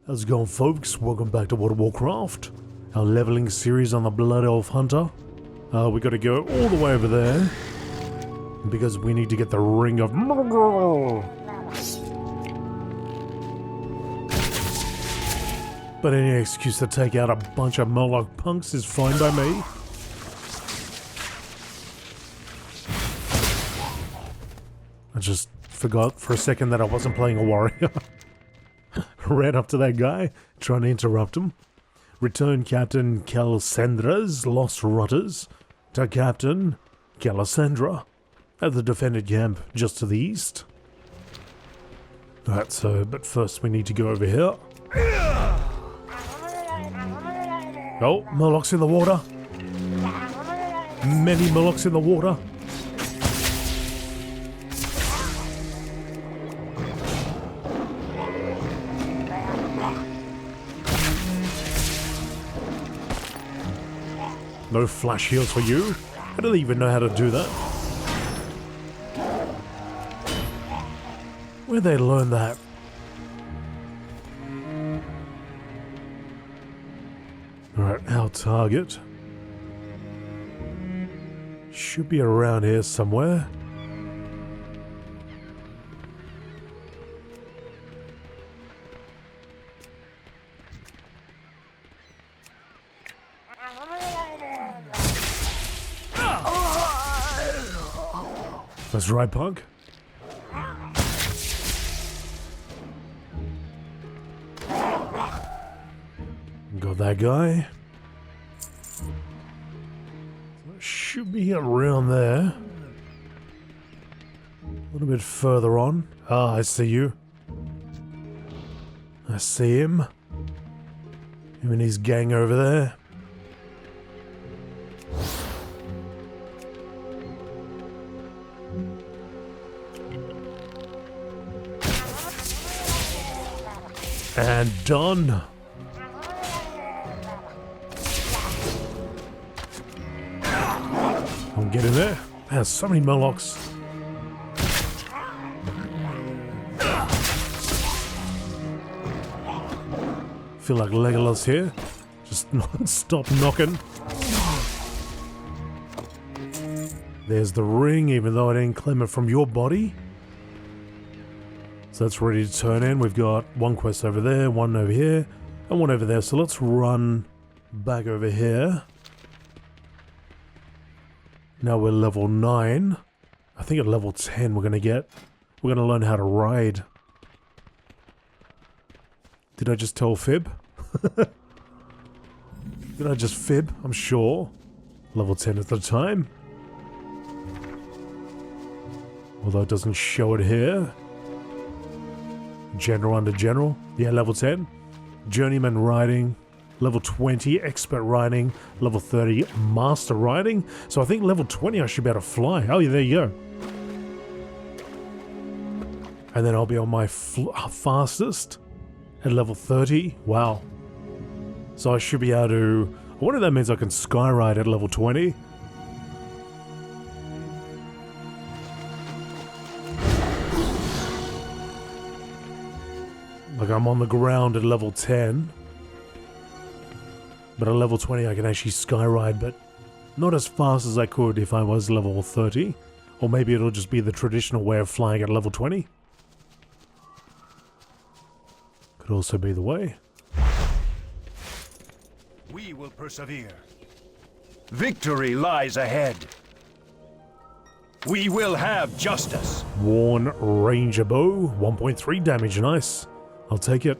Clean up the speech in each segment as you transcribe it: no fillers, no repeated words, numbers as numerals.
How's it going, folks? Welcome back to World of Warcraft, our leveling series on the Blood Elf Hunter. We gotta go all the way over there, because we need to get the Ring of... But any excuse to take out a bunch of Moloch punks is fine by me. I just forgot for a second that I wasn't playing a warrior. Ran up to that guy, trying to interrupt him. Return Captain Calisandra's Lost Rotters to Captain Calisandra at the defended camp just to the east. Alright, but first we need to go over here. Oh, Murlocs in the water. Many Murlocs in the water. No flash heals for you. I don't even know how to do that. Where'd they learn that? Alright, our target should be around here somewhere. That's right, punk. Got that guy. Should be around there. A little bit further on. Ah, I see you. I see him. Him and his gang over there. And done. I'm getting there. There's so many Murlocs. Feel like Legolas here. Just non-stop knocking. There's the ring, even though I didn't claim it from your body. So that's ready to turn in. We've got one quest over there, one over here, and one over there. So let's run back over here. Now we're level 9. I think at level 10 we're going to learn how to ride. Did I just tell fib? Did I just fib? I'm sure. Level 10 at the time. Although it doesn't show it here. General under general. Yeah, level 10. Journeyman riding. Level 20, expert riding. Level 30, master riding. So I think level 20 I should be able to fly. Oh yeah, there you go. And then I'll be on my fastest at level 30. Wow. So I should be able to... I wonder if that means I can sky ride at level 20. Like I'm on the ground at level 10. But at level 20 I can actually sky ride, but not as fast as I could if I was level 30. Or maybe it'll just be the traditional way of flying at level 20. Could also be the way. We will persevere. Victory lies ahead. We will have justice. Worn Ranger Bow, 1.3 damage, nice. I'll take it.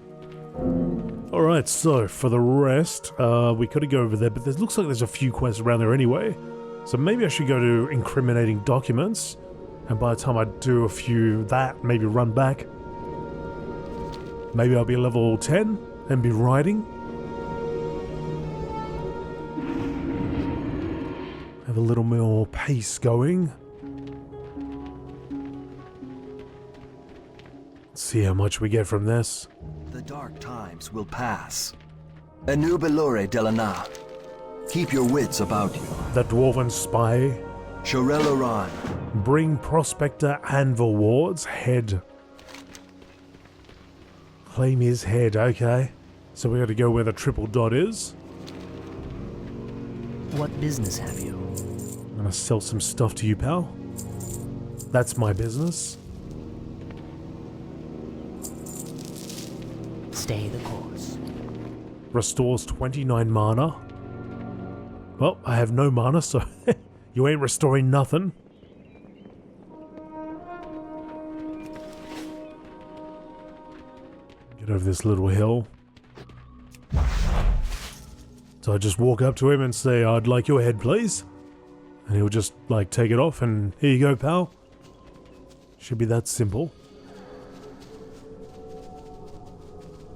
Alright, so for the rest, we could go over there, but there looks like there's a few quests around there anyway. So maybe I should go to incriminating documents, and by the time I do a few that, maybe run back. Maybe I'll be level 10 and be riding. Have a little more pace going. Let's see how much we get from this. The dark times will pass. Enubelore Delana. Keep your wits about you. The Dwarven Spy. Shorel-Oran. Bring Prospector Anvil Ward's head. Claim his head, okay. So we gotta go where the triple dot is. What business have you? I'm gonna sell some stuff to you, pal. That's my business. Stay the course. Restores 29 mana. Well, I have no mana, so you ain't restoring nothing. Get over this little hill. So I just walk up to him and say, I'd like your head, please. And he'll just, like, take it off and here you go, pal. Should be that simple.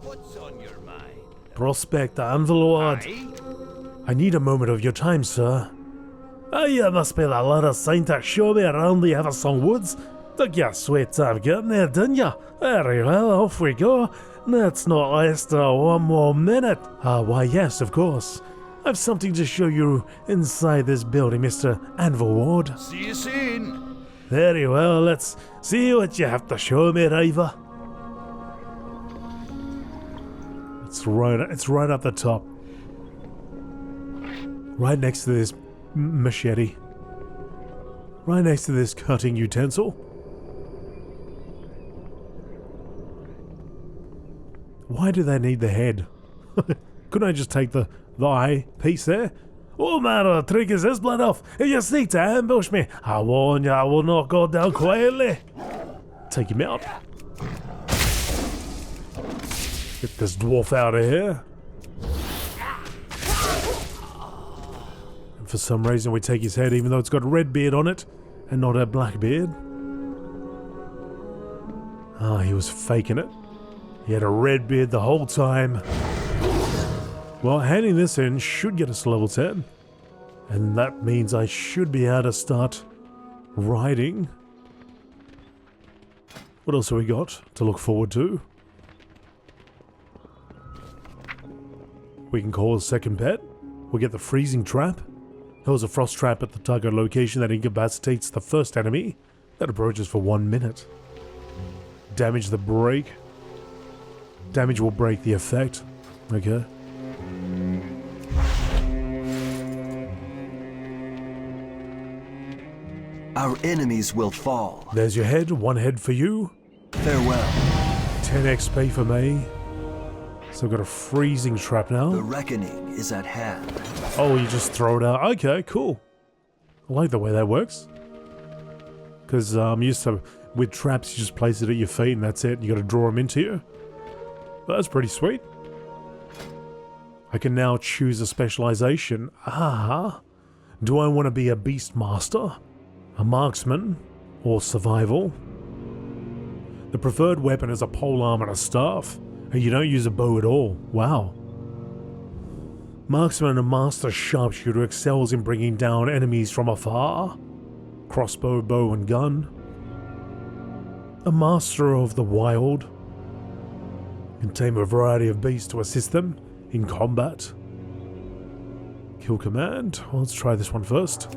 What's on your mind? Prospect Anvil Lord. I need a moment of your time, sir. Oh, you must be the little saint that showed me around the Eversong Woods. Took your sweet time getting there, didn't you? Very well, off we go. Let's not waste one more minute. Why yes, of course. I've something to show you inside this building, Mr. Anvil Ward. See you soon. Very well, let's see what you have to show me, River. It's right up the top. Right next to this machete. Right next to this cutting utensil. Why do they need the head? Couldn't I just take the eye piece there? Oh man, the trick is this, blood off. If you seek to ambush me, I warn you, I will not go down quietly. Take him out. Get this dwarf out of here. And for some reason we take his head even though it's got a red beard on it and not a black beard. Ah, he was faking it. He had a red beard the whole time. Well, handing this in should get us to level 10. And that means I should be able to start riding. What else have we got to look forward to? We can call a second pet. We'll get the freezing trap. Hurls a frost trap at the target location that incapacitates the first enemy that approaches for 1 minute. Damage the break. Damage will break the effect. Okay. Our enemies will fall. There's your head. 1 head for you. Farewell. 10 XP for me. So I've got a freezing trap The now. reckoning is at hand. Oh, you just throw it out. Okay, cool. I like the way that works. Because I'm used to, with traps, you just place it at your feet and that's it. You got to draw them into you. That's pretty sweet. I can now choose a specialization. Ah, do I want to be a beast master, a marksman, or survival? The preferred weapon is a polearm and a staff, and you don't use a bow at all. Wow. Marksman and master sharpshooter excels in bringing down enemies from afar. Crossbow, bow, and gun. A master of the wild. Can tame a variety of beasts to assist them in combat. Kill command. Well, let's try this one first.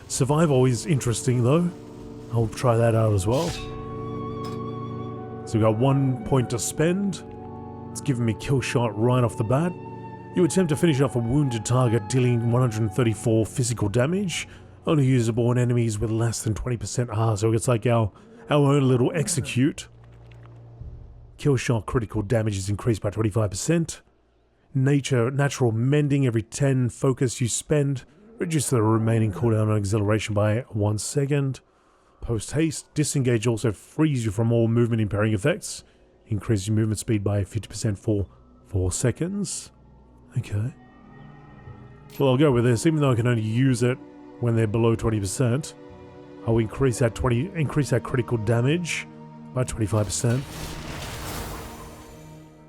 Survival is interesting though. I'll try that out as well. So we've got 1 point to spend. It's giving me kill shot right off the bat. You attempt to finish off a wounded target dealing 134 physical damage. Only usable on enemies with less than 20%. So it's like our own little execute. Kill shot critical damage is increased by 25%. Natural mending every 10 focus you spend. Reduce the remaining cooldown and acceleration by 1 second. Post haste. Disengage also frees you from all movement impairing effects. Increases your movement speed by 50% for 4 seconds. Okay. Well, I'll go with this, even though I can only use it when they're below 20%. I'll increase that critical damage by 25%.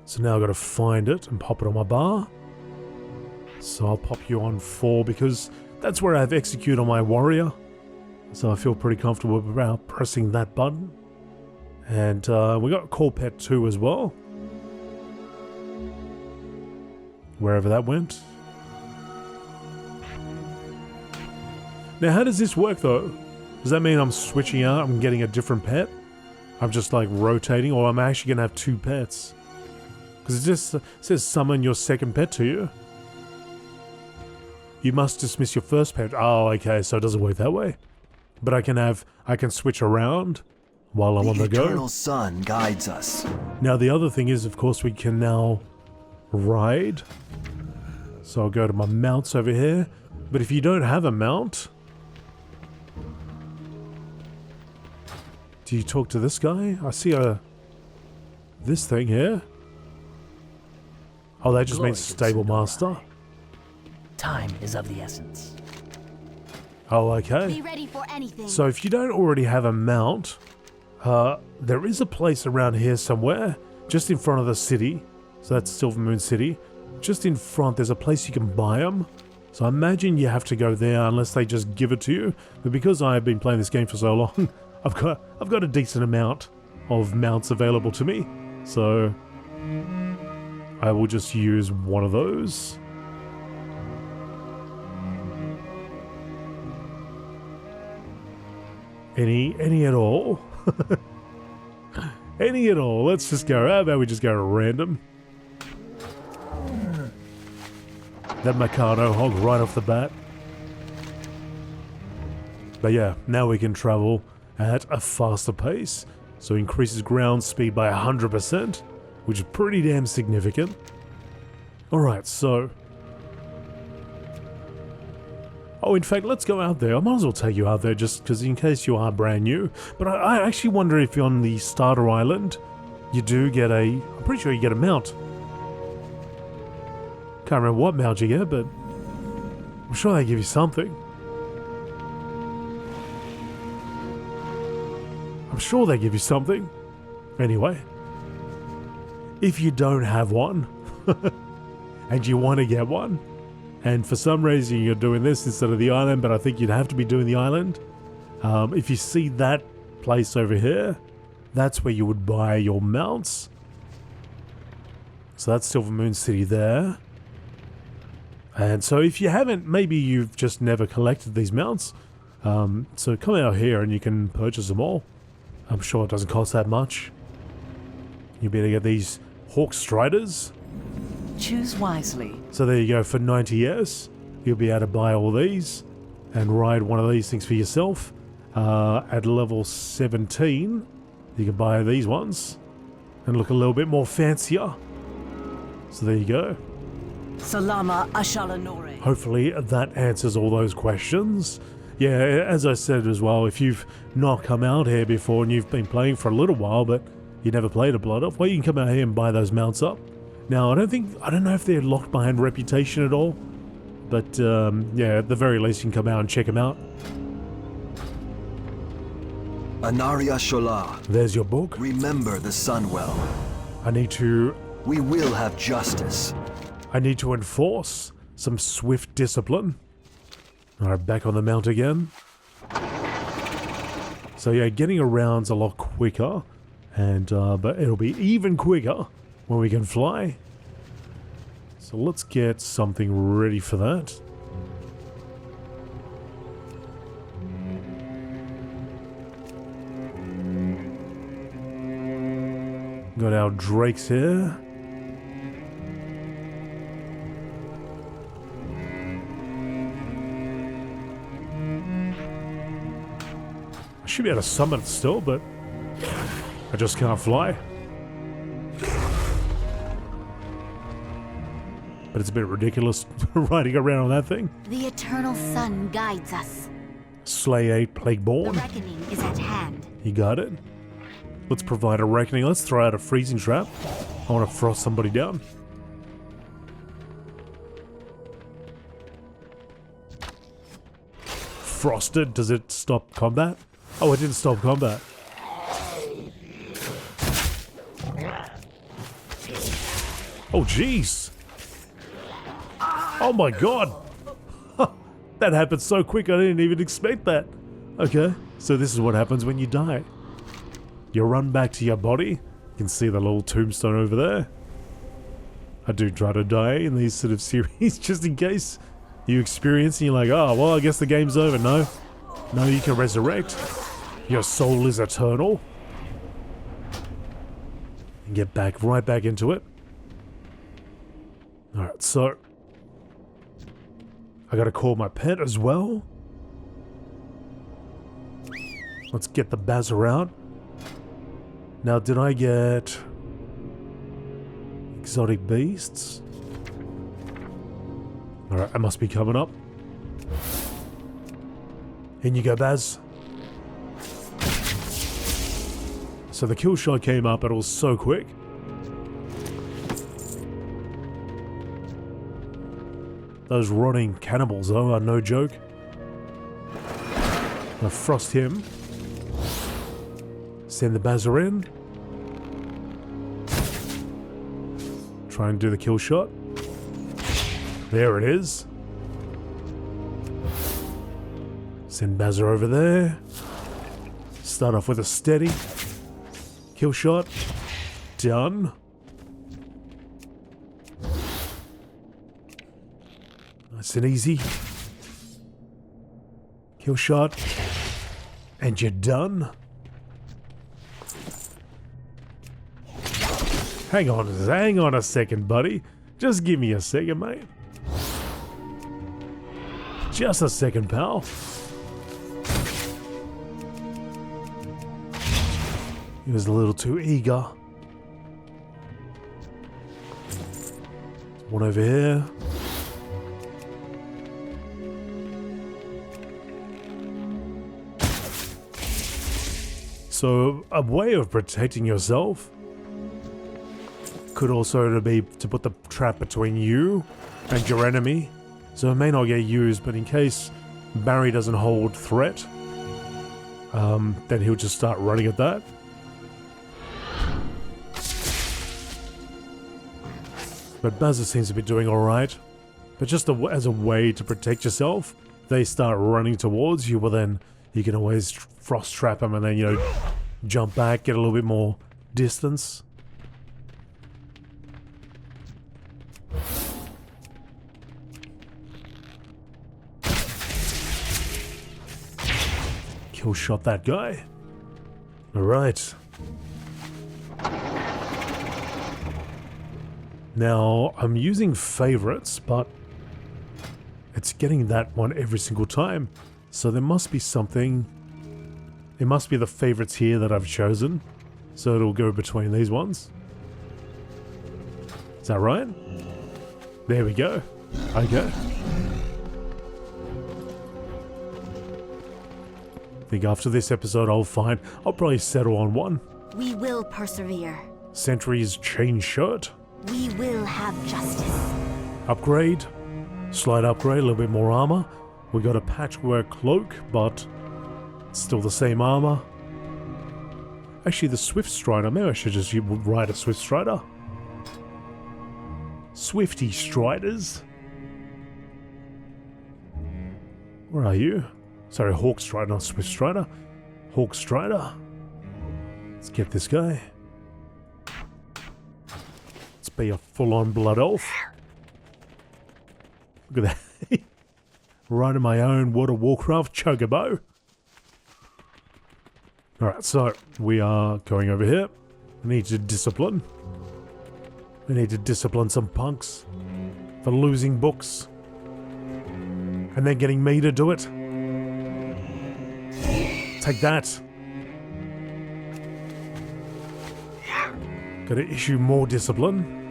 So now I've got to find it and pop it on my bar. So I'll pop you on 4 because that's where I have execute on my warrior. So I feel pretty comfortable about pressing that button. And we got Call Pet 2 as well. Wherever that went. Now how does this work though? Does that mean I'm switching out and getting a different pet? I'm just like rotating, or I'm actually going to have 2 pets. Because it just says summon your second pet to you. You must dismiss your first pet. Oh, okay, so it doesn't work that way. But I can switch around while I'm on the go. The eternal sun guides us. Now the other thing is, of course, we can now ride. So I'll go to my mounts over here. But if you don't have a mount, do you talk to this guy? I see this thing here. Oh, that just Glory means to stable Sindora. master. Time is of the essence. Oh, okay. Be ready for anything. So if you don't already have a mount, there is a place around here somewhere, just in front of the city. So that's Silvermoon City. Just in front, there's a place you can buy them. So I imagine you have to go there unless they just give it to you. But because I've been playing this game for so long, I've got a decent amount of mounts available to me. So I will just use one of those. Any at all? Any at all? Let's just go. How about we just go random? That Mikado hog right off the bat. But yeah, now we can travel at a faster pace. So increases ground speed by 100%, which is pretty damn significant. Alright, so... Oh, in fact, let's go out there. I might as well take you out there just because in case you are brand new. But I actually wonder if you're on the starter island, you do get I'm pretty sure you get a mount. Can't remember what mount you get, but I'm sure they give you something. I'm sure they give you something. Anyway, if you don't have one, and you want to get one, and for some reason you're doing this instead of the island, but I think you'd have to be doing the island. If you see that place over here, that's where you would buy your mounts. So that's Silvermoon City there. And so if you haven't, maybe you've just never collected these mounts. So come out here and you can purchase them all. I'm sure it doesn't cost that much. You'll be able to get these Hawk Striders. Choose wisely. So there you go, for 90 S, you'll be able to buy all these and ride one of these things for yourself. At level 17, you can buy these ones and look a little bit more fancier. So there you go. Salama Ashalanore. Hopefully that answers all those questions. Yeah, as I said as well, if you've not come out here before and you've been playing for a little while but you never played a Blood Elf, well, you can come out here and buy those mounts up. Now, I don't know if they're locked behind reputation at all, but yeah, at the very least you can come out and check them out. Anaria Shola, There's your book. remember the sun well. I need to We will have justice. enforce some swift discipline. Alright, back on the mount again. So yeah, getting around's a lot quicker, and but it'll be even quicker when we can fly. So let's get something ready for that. Got our drakes here. I should be able to summon it still, but I just can't fly. But it's a bit ridiculous riding around on that thing. The eternal sun guides us. Slay 8 The Plagueborn. reckoning is at hand. You got it. Let's provide a reckoning. Let's throw out a freezing trap. I want to frost somebody down. Frosted. Does it stop combat? Oh, it didn't stop combat. Oh, jeez. Oh my god. That happened so quick, I didn't even expect that. Okay, so this is what happens when you die. You run back to your body. You can see the little tombstone over there. I do try to die in these sort of series just in case you experience and you're like, oh, well, I guess the game's over. No, you can resurrect. Your soul is eternal. And get back, right back into it. Alright, so... I gotta call my pet as well. Let's get the Bazzer out. Now, did I get... exotic beasts? Alright, I must be coming up. In you go, Baz. So the kill shot came up, and it was so quick. Those rotting cannibals, though, are no joke. I'll frost him. Send the Bazzer in. Try and do the kill shot. There it is. Send Bazzer over there. Start off with a steady. Kill shot. Done. Nice and easy. Kill shot. And you're done. Hang on a second, buddy. Just give me a second, mate. Just a second, pal. He was a little too eager. One over here. So, a way of protecting yourself could also be to put the trap between you and your enemy. So it may not get used, but in case Barry doesn't hold threat, then he'll just start running at that. But Bazzer seems to be doing alright. But just as a way to protect yourself, they start running towards you, well then you can always frost trap them and then, you know, jump back, get a little bit more distance. Kill shot that guy. Alright. Now, I'm using favorites, but it's getting that one every single time. So there must be something. It must be the favorites here that I've chosen. So it'll go between these ones. Is that right? There we go. Okay. I think after this episode I'll probably settle on one. We will persevere. Sentry's chain shirt. We will have justice. Upgrade. Slight upgrade, a little bit more armor. We got a patchwork cloak, but it's still the same armor. Actually, the Swift Strider. Maybe I should just ride a Swift Strider. Swifty Striders. Where are you? Sorry, Hawk Strider, not Swift Strider. Hawk Strider. Let's get this guy. Let's be a full-on blood elf. Look at that. Right in my own World of Warcraft chocobo. Alright, so we are going over here. We need to discipline. We need to discipline some punks for losing books. And then getting me to do it. Take that. Gotta issue more discipline.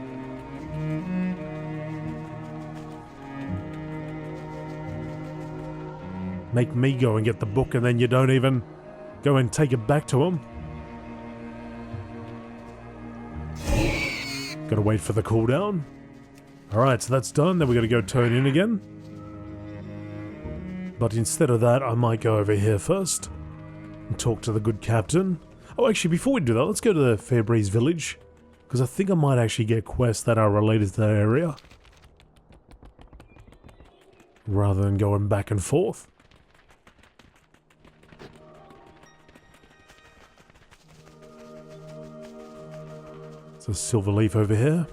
Make me go and get the book and then you don't even go and take it back to him. Gotta wait for the cooldown. Alright, so that's done. Then we gotta go turn in again. But instead of that, I might go over here first and talk to the good captain. Oh, actually, before we do that, let's go to the Fairbreeze village. Because I think I might actually get quests that are related to that area. Rather than going back and forth. There's a silver leaf over here.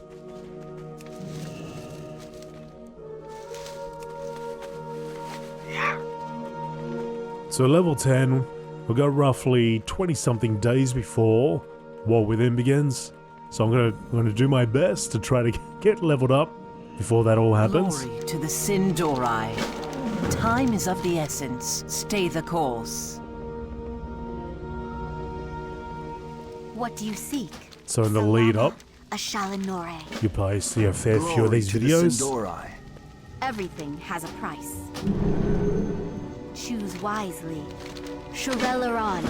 So level 10, we'll go roughly 20-something days before War Within begins. So I'm gonna do my best to try to get leveled up before that all happens. Glory to the Sindorai. Time is of the essence. Stay the course. What do you seek? So in the lead up, Ashalanore. you probably see a fair few of Glory these to the videos. Sindorai. Everything has a price. Choose wisely. Shurelaron.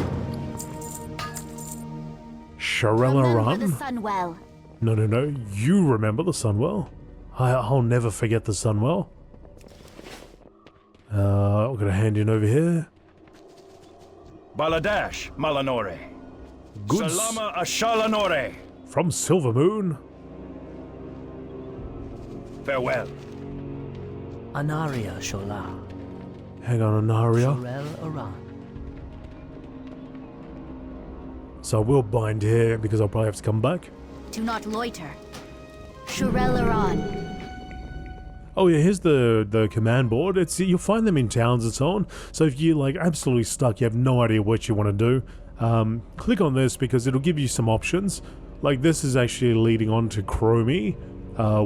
Sharella Remember the Run? Sunwell. No. You remember the Sunwell? I'll never forget the Sunwell. I'm gonna hand in over here. Baladash Malanore. Goods Salama Ashalanore. from Silver Moon. Farewell. Anaria Shola. Hang on, Anaria. Shorel Aran. So I will bind here because I'll probably have to come back. Do not loiter. Shurelaron. Oh yeah, here's the command board. You'll find them in towns and so on. So if you're like absolutely stuck, you have no idea what you want to do, click on this because it'll give you some options. Like this is actually leading on to Chromie,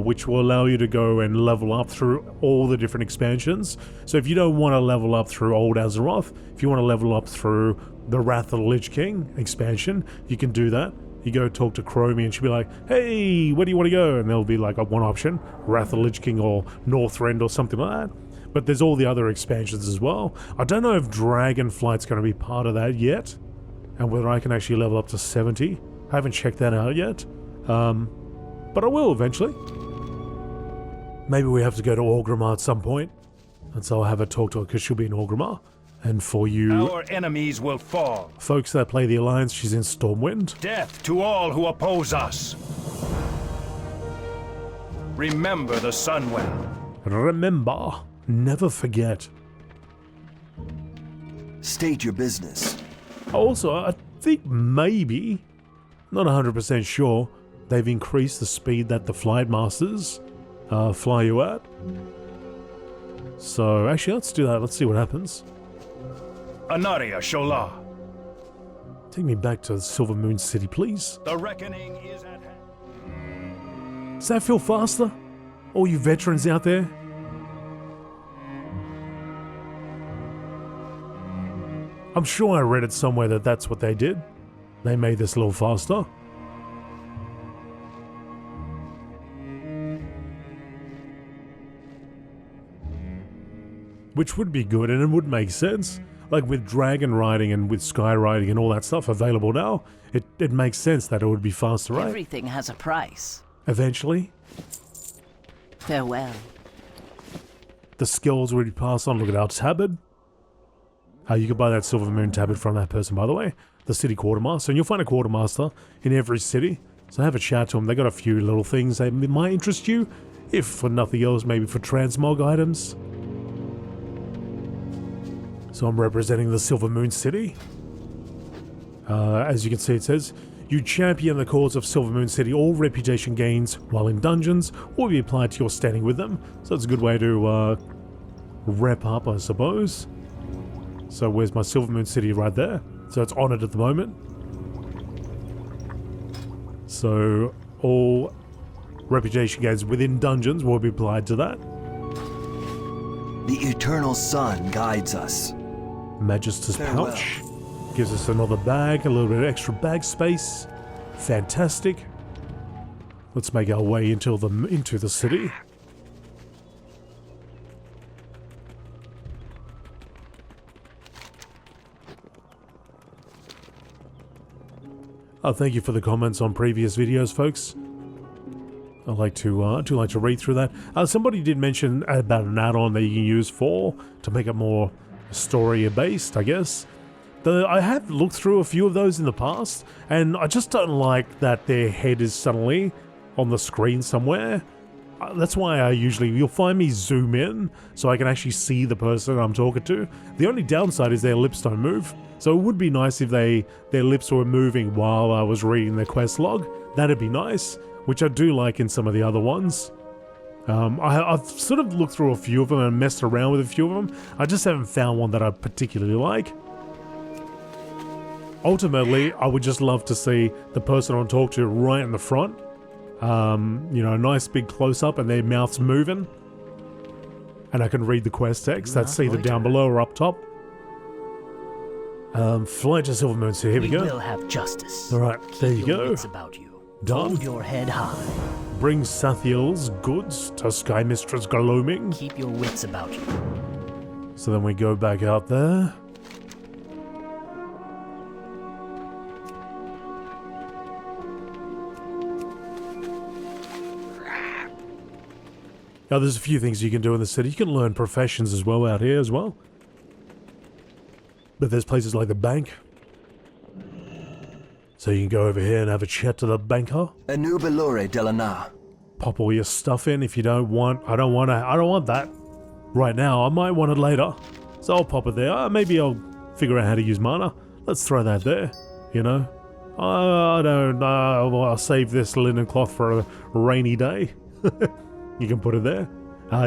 which will allow you to go and level up through all the different expansions. So if you don't want to level up through Old Azeroth, if you want to level up through the Wrath of the Lich King expansion, you can do that. You go talk to Chromie and she'll be like, hey, where do you want to go? And there'll be like one option, Wrath of the Lich King or Northrend or something like that. But there's all the other expansions as well. I don't know if Dragonflight's going to be part of that yet, and whether I can actually level up to 70. I haven't checked that out yet, but I will eventually. Maybe we have to go to Orgrimmar at some point, and so I'll have a talk to her because she'll be in Orgrimmar. And for you Our enemies will fall. folks that play the Alliance, she's in Stormwind. Death to all who oppose us. Remember the Sunwell. Remember, never forget. State your business. Also, I think maybe, not 100% sure, they've increased the speed that the Flight Masters fly you at. So actually, let's do that. Let's see what happens. Anaria Shola. Take me back to Silver Moon City, please. The reckoning is at hand. Does that feel faster? All you veterans out there? I'm sure I read it somewhere that that's what they did. They made this a little faster. Which would be good and it would make sense. Like with dragon riding and with sky riding and all that stuff available now, it makes sense that it would be faster, right? Everything has a price. Eventually, Farewell. the skills would be passed on. Look at our tabard. You can buy that Silver Moon tabard from that person, by the way. The city quartermaster. And you'll find a quartermaster in every city. So have a chat to them. They got a few little things that might interest you. If for nothing else, maybe for transmog items. So I'm representing the Silver Moon City. As you can see, it says, you champion the cause of Silver Moon City. All reputation gains while in dungeons will be applied to your standing with them. So it's a good way to rep up, I suppose. So where's my Silver Moon City? Right there. So it's honoured at the moment. So all reputation gains within dungeons will be applied to that. The eternal sun guides us. Magister's Farewell. pouch gives us another bag, a little bit of extra bag space. Fantastic. Let's make our way into the city. Thank you for the comments on previous videos, folks. I like to read through that. Somebody did mention about an add-on that you can use to make it more story-based, I guess. I have looked through a few of those in the past, and I just don't like that their head is suddenly on the screen somewhere. That's why you'll find me zoom in so I can actually see the person I'm talking to. The only downside is their lips don't move. So it would be nice if their lips were moving while I was reading their quest log. That'd be nice, which I do like in some of the other ones. I've sort of looked through a few of them and messed around with a few of them. I just haven't found one that I particularly like. ultimately, I would just love to see the person I talk to right in the front. You know, a nice big close-up and their mouth's moving. And I can read the quest text. That's either down below or up top. Flight to Silvermoon, so here we go. We will have justice. Alright, there you Keep your go. wits about you. Done. Hold your head high. Bring Sathiel's goods to Sky Mistress Gloaming. Keep your wits about you. So then we go back out there. Now there's a few things you can do in the city. You can learn professions as well out here as well. But there's places like the bank. So you can go over here and have a chat to the banker. A new Belore Delana. Pop all your stuff in if you don't want. I don't want that right now. I might want it later. So I'll pop it there. Maybe I'll figure out how to use mana. Let's throw that there, you know. I don't know. I'll save this linen cloth for a rainy day. You can put it there.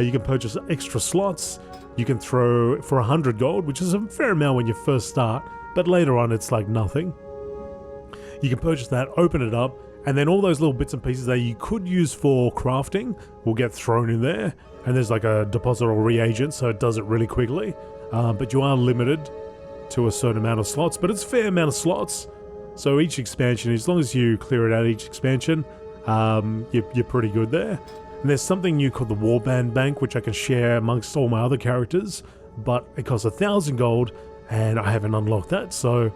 You can purchase extra slots. You can throw for 100 gold, which is a fair amount when you first start, but later on it's like nothing. You can purchase that, open it up, and then all those little bits and pieces that you could use for crafting will get thrown in there. And there's like a deposit or reagent, so it does it really quickly. But you are limited to a certain amount of slots, but it's a fair amount of slots. So each expansion, as long as you clear it out each expansion, you're pretty good there. And there's something new called the Warband Bank, which I can share amongst all my other characters, but it costs 1,000 gold, and I haven't unlocked that, so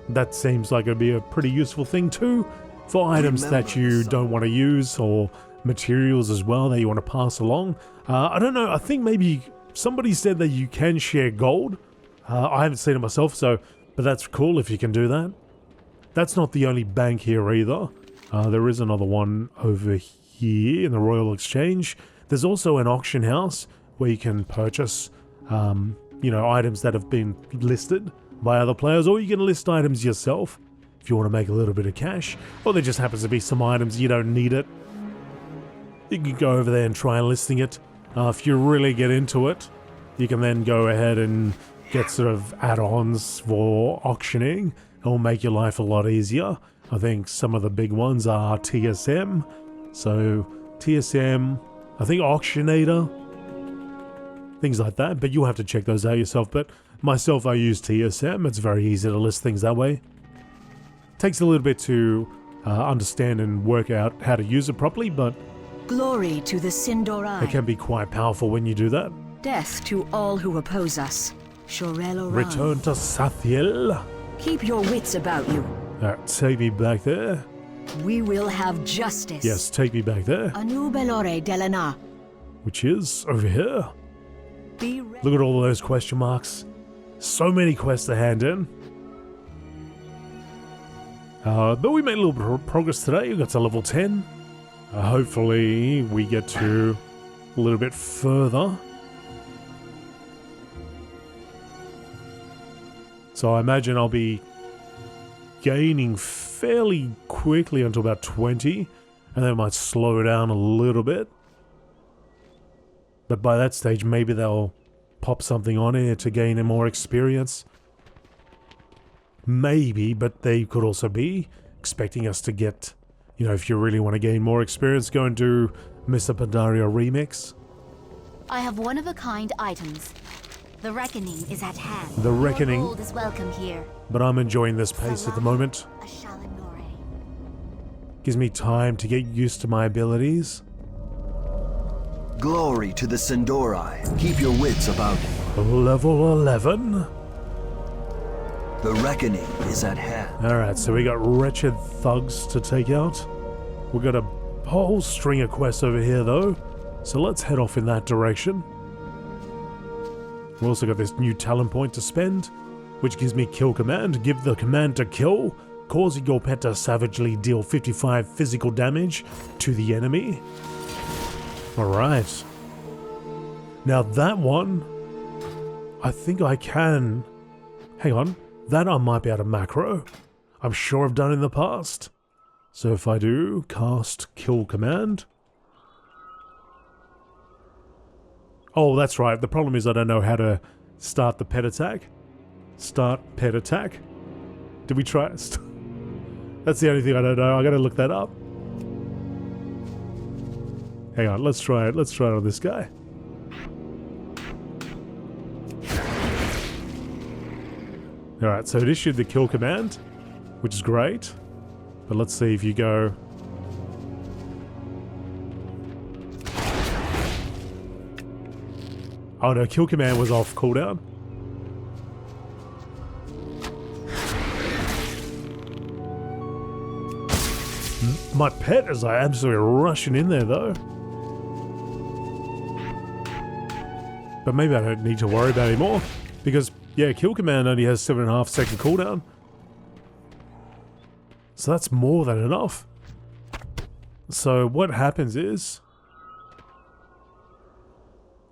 that seems like it'd be a pretty useful thing too, for items that you don't want to use, or materials as well that you want to pass along. I don't know, I think maybe somebody said that you can share gold. I haven't seen it myself, but that's cool if you can do that. That's not the only bank here either. There is another one over here in the Royal Exchange. There's also an auction house where you can purchase, you know, items that have been listed by other players, or you can list items yourself if you want to make a little bit of cash, or there just happens to be some items you don't need it. You can go over there and try listing it. If you really get into it, you can then go ahead and get sort of add-ons for auctioning. It will make your life a lot easier. I think some of the big ones are TSM. So TSM, I think Auctionator, things like that, but you'll have to check those out yourself. But myself, I use TSM. It's very easy to list things that way. Takes a little bit to understand and work out how to use it properly, but Glory to the Sindorai. it can be quite powerful when you do that. Death to all who oppose us. Shorel Return to Sathiel. Keep your wits about you. Alright, take me back there. We will have justice. Yes, take me back there. Anu Belore Delana. Which is over here. Be ready. Look at all those question marks. So many quests to hand in. But we made a little bit of progress today. We got to level 10. Hopefully we get to a little bit further. So I imagine I'll be gaining fairly quickly until about 20, and then I might slow down a little bit. But by that stage, maybe they'll pop something on here to gain more experience. Maybe, but they could also be expecting us to get, you know, if you really want to gain more experience, go and do Mr. Pandaria Remix. I have one-of-a-kind items. The reckoning is at hand. The reckoning. Your gold is welcome here. But I'm enjoying this pace at the moment. A Shalinore. Gives me time to get used to my abilities. Glory to the Sindorai. Keep your wits about you. Level 11. The reckoning is at hand. Alright, so we got wretched thugs to take out. We got a whole string of quests over here though. So let's head off in that direction. We also got this new talent point to spend, which gives me kill command. Give the command to kill, causing your pet to savagely deal 55 physical damage to the enemy. Alright. Now that one, I think I can... Hang on. That I might be able to macro. I'm sure I've done in the past. So if I do, cast kill command. Oh, that's right. The problem is I don't know how to start the pet attack. Start pet attack. Did we try it? That's the only thing I don't know. I gotta look that up. Hang on, let's try it. Let's try it on this guy. Alright, so it issued the kill command, which is great. But let's see if you go... Oh no, kill command was off cooldown. My pet is like absolutely rushing in there though. But maybe I don't need to worry about it anymore. Because, yeah, kill command only has 7.5 second cooldown. So that's more than enough. So what happens is...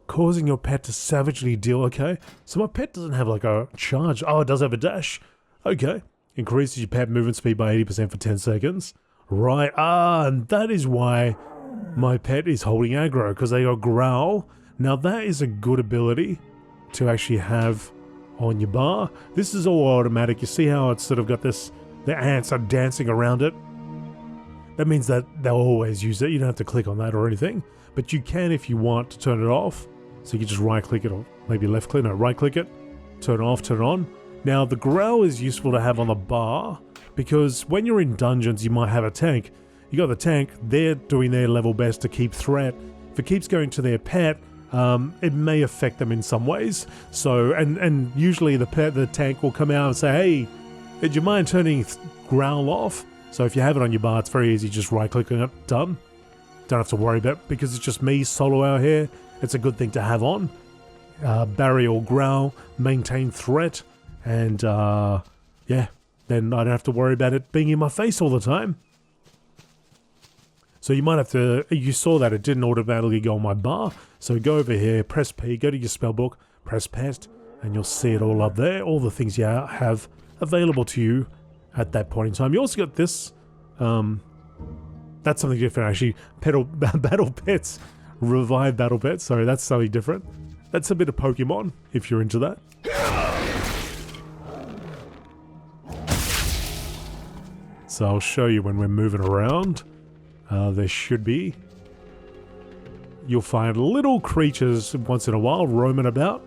causing your pet to savagely deal, okay. So my pet doesn't have like a charge. Oh, it does have a dash. Okay. Increases your pet movement speed by 80% for 10 seconds. Right, and that is why my pet is holding aggro, because they got growl. Now that is a good ability to actually have on your bar. This is all automatic. You see how it's sort of got this, the ants are dancing around it. That means that they'll always use it. You don't have to click on that or anything, but you can if you want to turn it off. So you can just right click it or maybe left click, no, right click it, turn it off, turn it on. Now the growl is useful to have on the bar, because when you're in dungeons, you might have a tank. You got the tank, they're doing their level best to keep threat. If it keeps going to their pet, it may affect them in some ways. So, and usually the tank will come out and say, hey, do you mind turning growl off? So if you have it on your bar, it's very easy, just right click on it, done. Don't have to worry about it, because it's just me solo out here. It's a good thing to have on. Barrier or growl, maintain threat, and yeah. Then I don't have to worry about it being in my face all the time. So you might have to, you saw that it didn't automatically go on my bar. So go over here, press P, go to your spellbook, press pet, and you'll see it all up there. All the things you have available to you at that point in time. You also got this, that's something different actually. Battle pets, revive battle pets. Sorry, that's something different. That's a bit of Pokemon, if you're into that. So I'll show you when we're moving around. There should be. You'll find little creatures once in a while roaming about.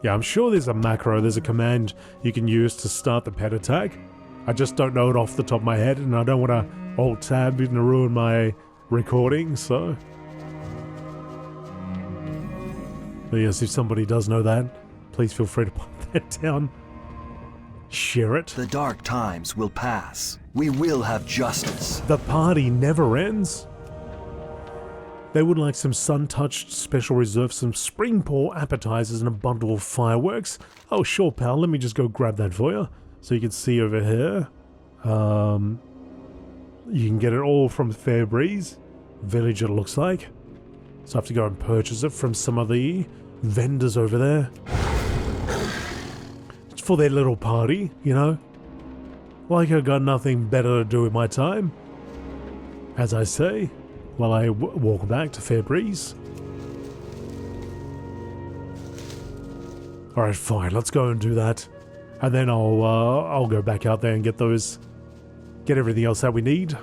Yeah, I'm sure there's a macro, there's a command you can use to start the pet attack. I just don't know it off the top of my head, and I don't want to alt tab and ruin my recording, so... But yes, if somebody does know that, please feel free to put that down. Share it. The dark times will pass. We will have justice. The party never ends. They would like some sun-touched special reserve, some spring pour appetizers and a bundle of fireworks. Oh sure pal, let me just go grab that for you. So you can see over here. You can get it all from Fairbreeze Village, it looks like. So I have to go and purchase it from some of the vendors over there. It's for their little party, you know. Like I got nothing better to do with my time, as I say, while I walk back to Fairbreeze. Alright, fine, let's go and do that. And then I'll go back out there and get everything else that we need.